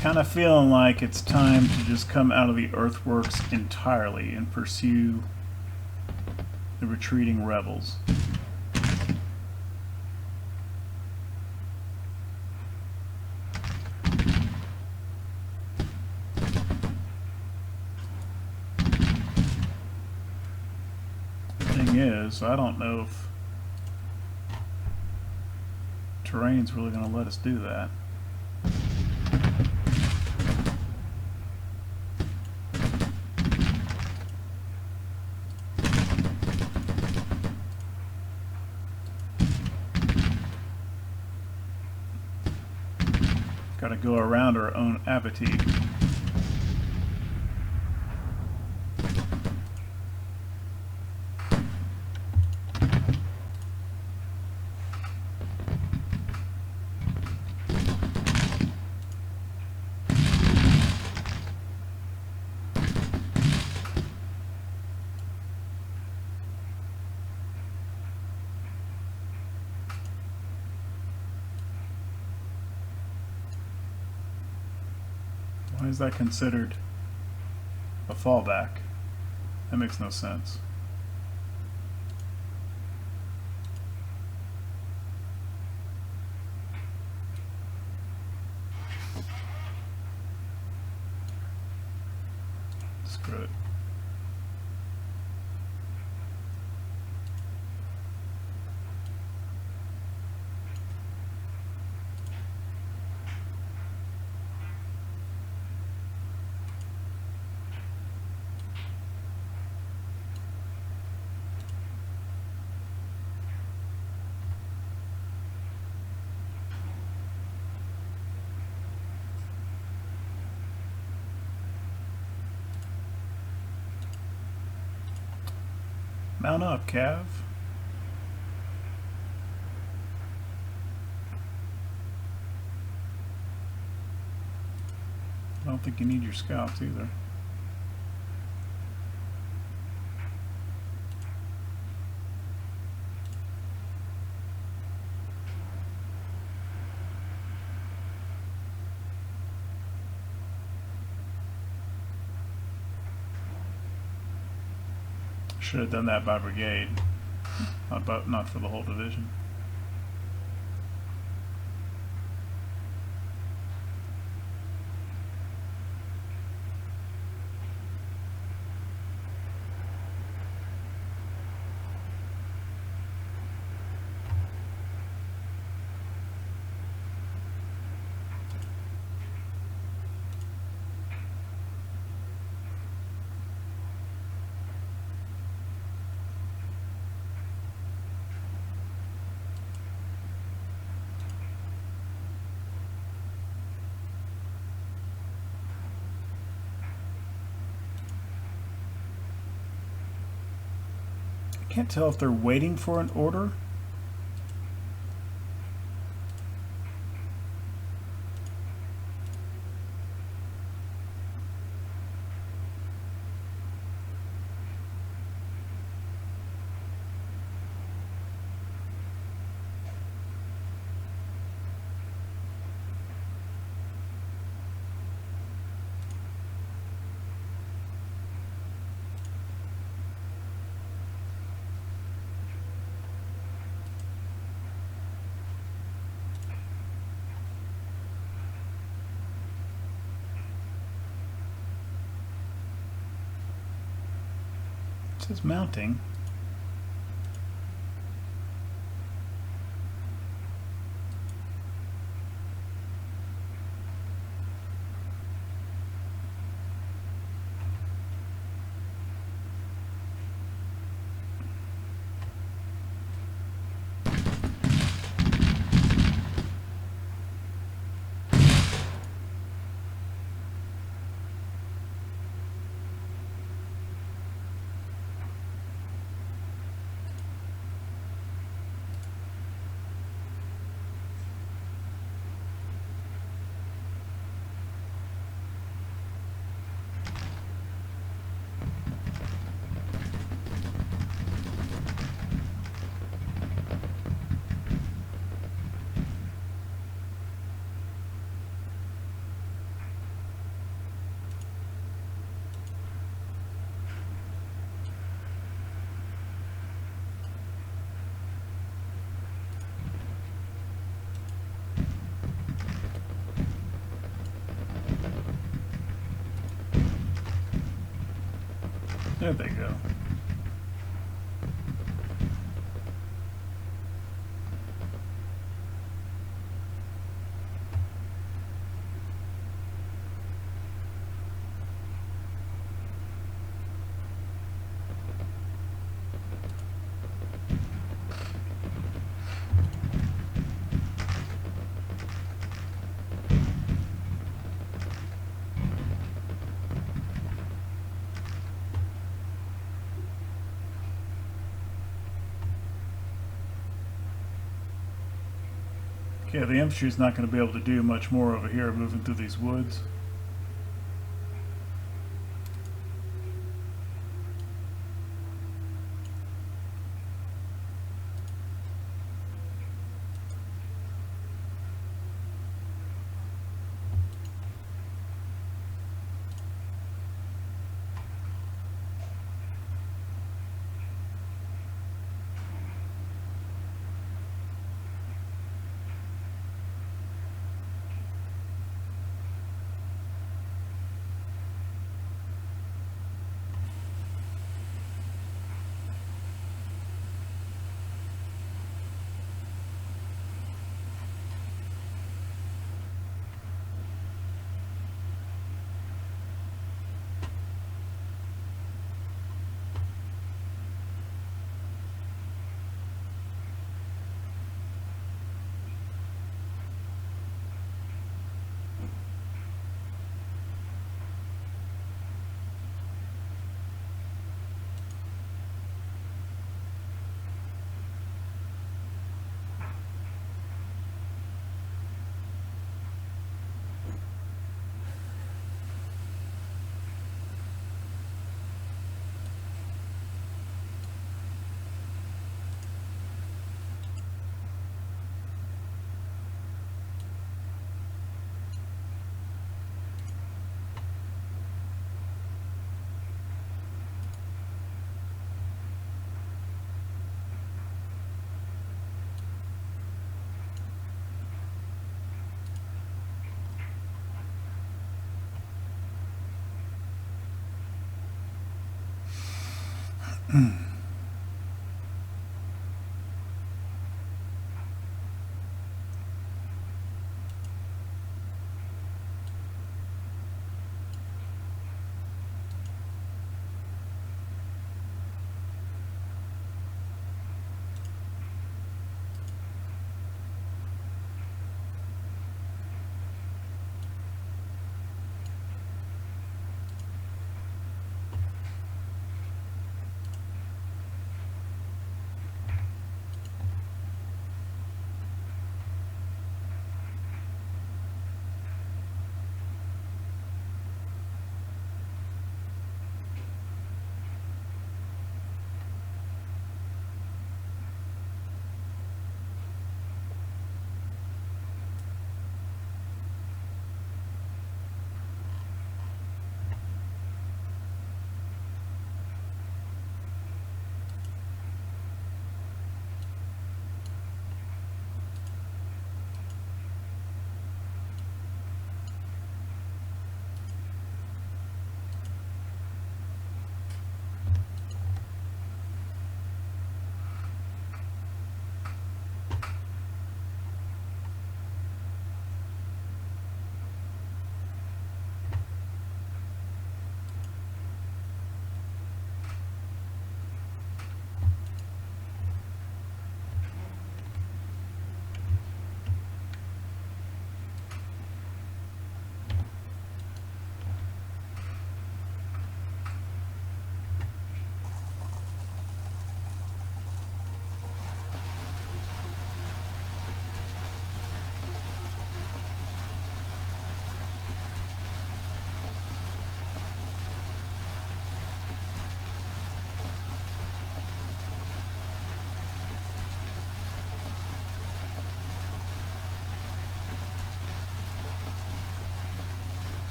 [SPEAKER 1] Kind of feeling like it's time to just come out of the earthworks entirely and pursue the retreating rebels. Thing is, I don't know if terrain's really going to let us do that. Got to go around our own appetite. Why is that considered a fallback? That makes no sense. Screw it. Mount up, Cav. I don't think you need your scouts either. Should have done that by brigade, not for the whole division. Can't tell if they're waiting for an order. It says mounting. There they go. Okay, the infantry is not going to be able to do much more over here moving through these woods.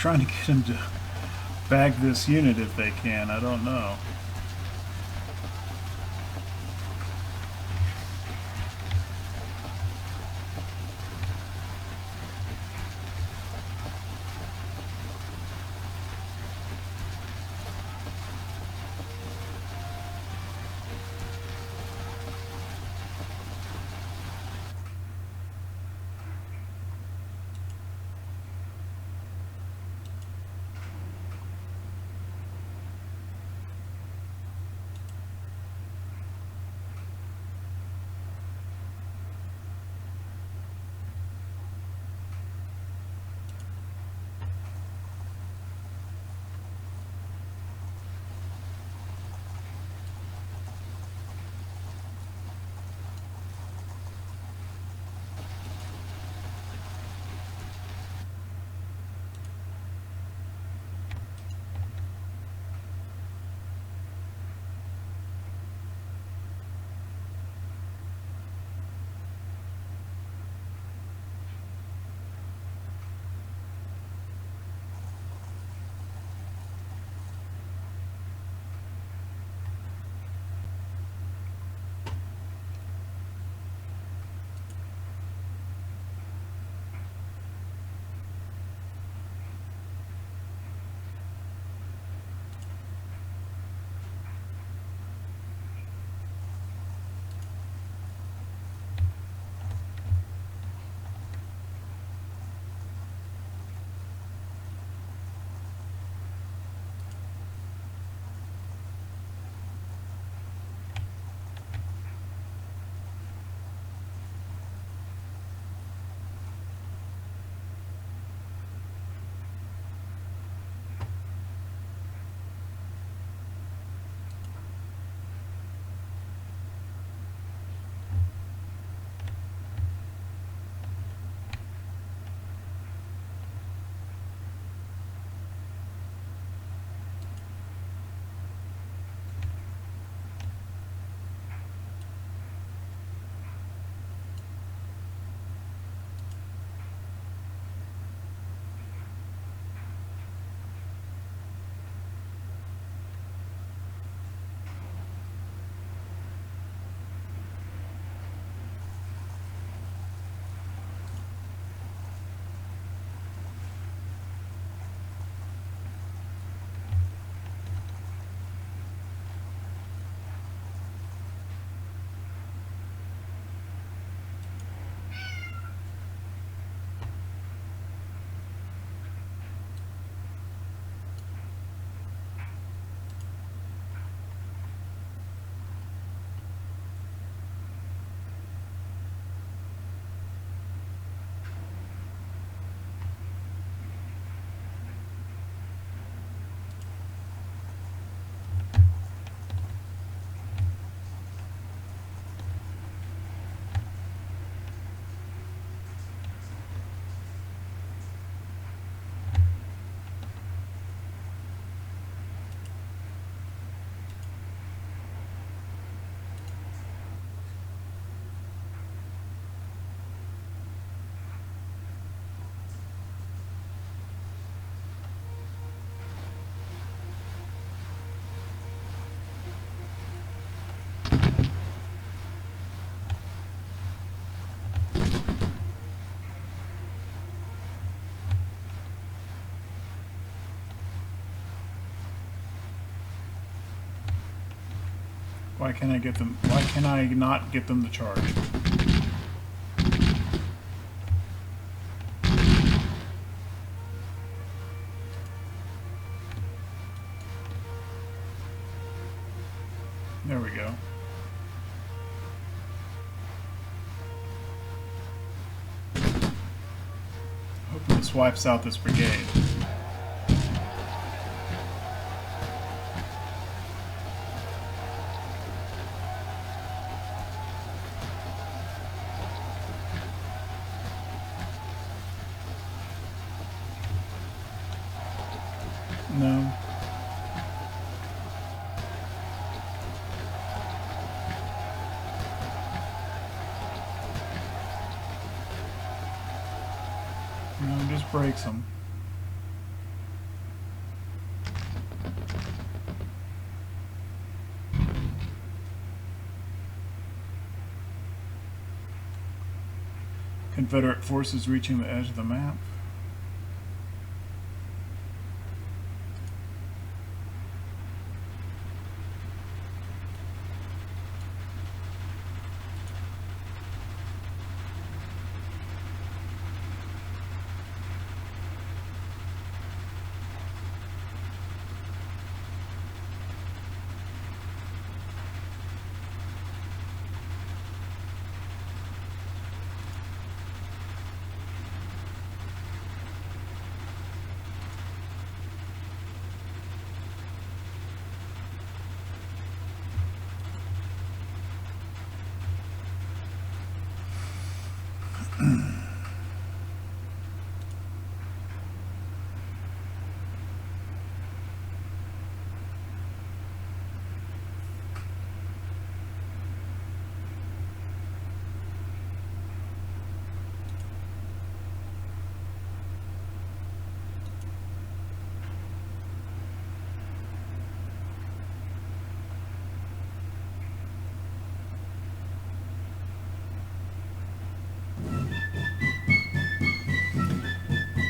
[SPEAKER 1] trying to get them to bag this unit if they can. I don't know. Why can't I get them? Why can I not get them to charge? There we go. Hopefully this wipes out this brigade. No. No, just breaks them. Confederate forces reaching the edge of the map.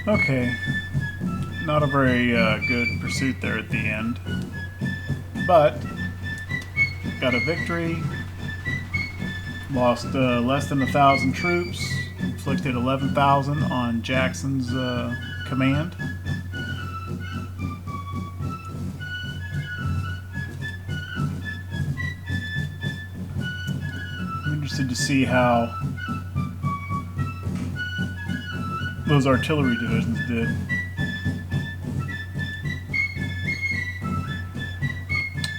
[SPEAKER 1] Okay, not a very good pursuit there at the end, but got a victory. Lost less than 1,000 troops, inflicted 11,000 on Jackson's command. I'm interested to see how those artillery divisions did.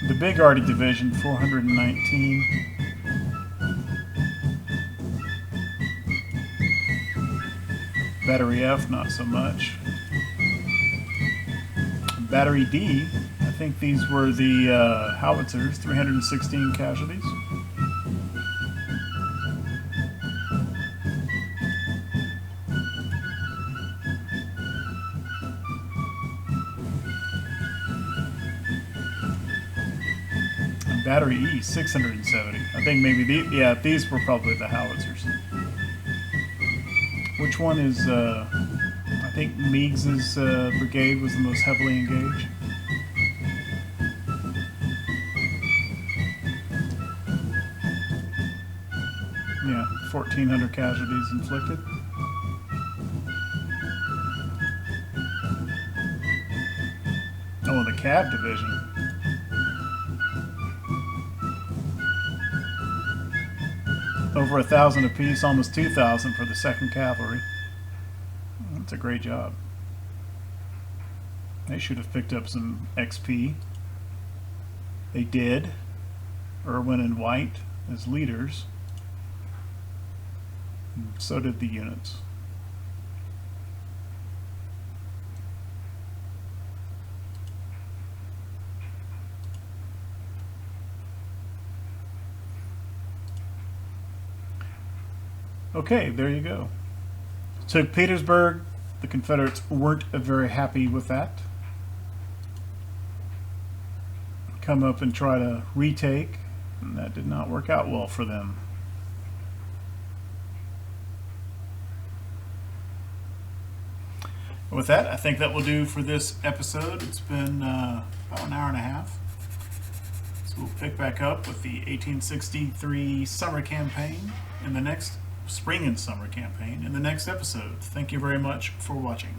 [SPEAKER 1] The Big Arty Division, 419. Battery F, not so much. Battery D, I think these were the howitzers, 316 casualties. Battery E, 670. I think maybe these were probably the howitzers. Which one is, I think Meigs's brigade was the most heavily engaged. Yeah, 1,400 casualties inflicted. Oh, the Cav division. Over 1,000 apiece, almost 2,000 for the 2nd Cavalry. That's a great job. They should have picked up some XP. They did. Irwin and White as leaders. And so did the units. Okay, there you go. Took Petersburg. The Confederates weren't very happy with that. Come up and try to retake, and that did not work out well for them. With that, I think that will do for this episode. It's been about an hour and a half. So we'll pick back up with the 1863 summer campaign in the next spring and summer campaign in the next episode. Thank you very much for watching.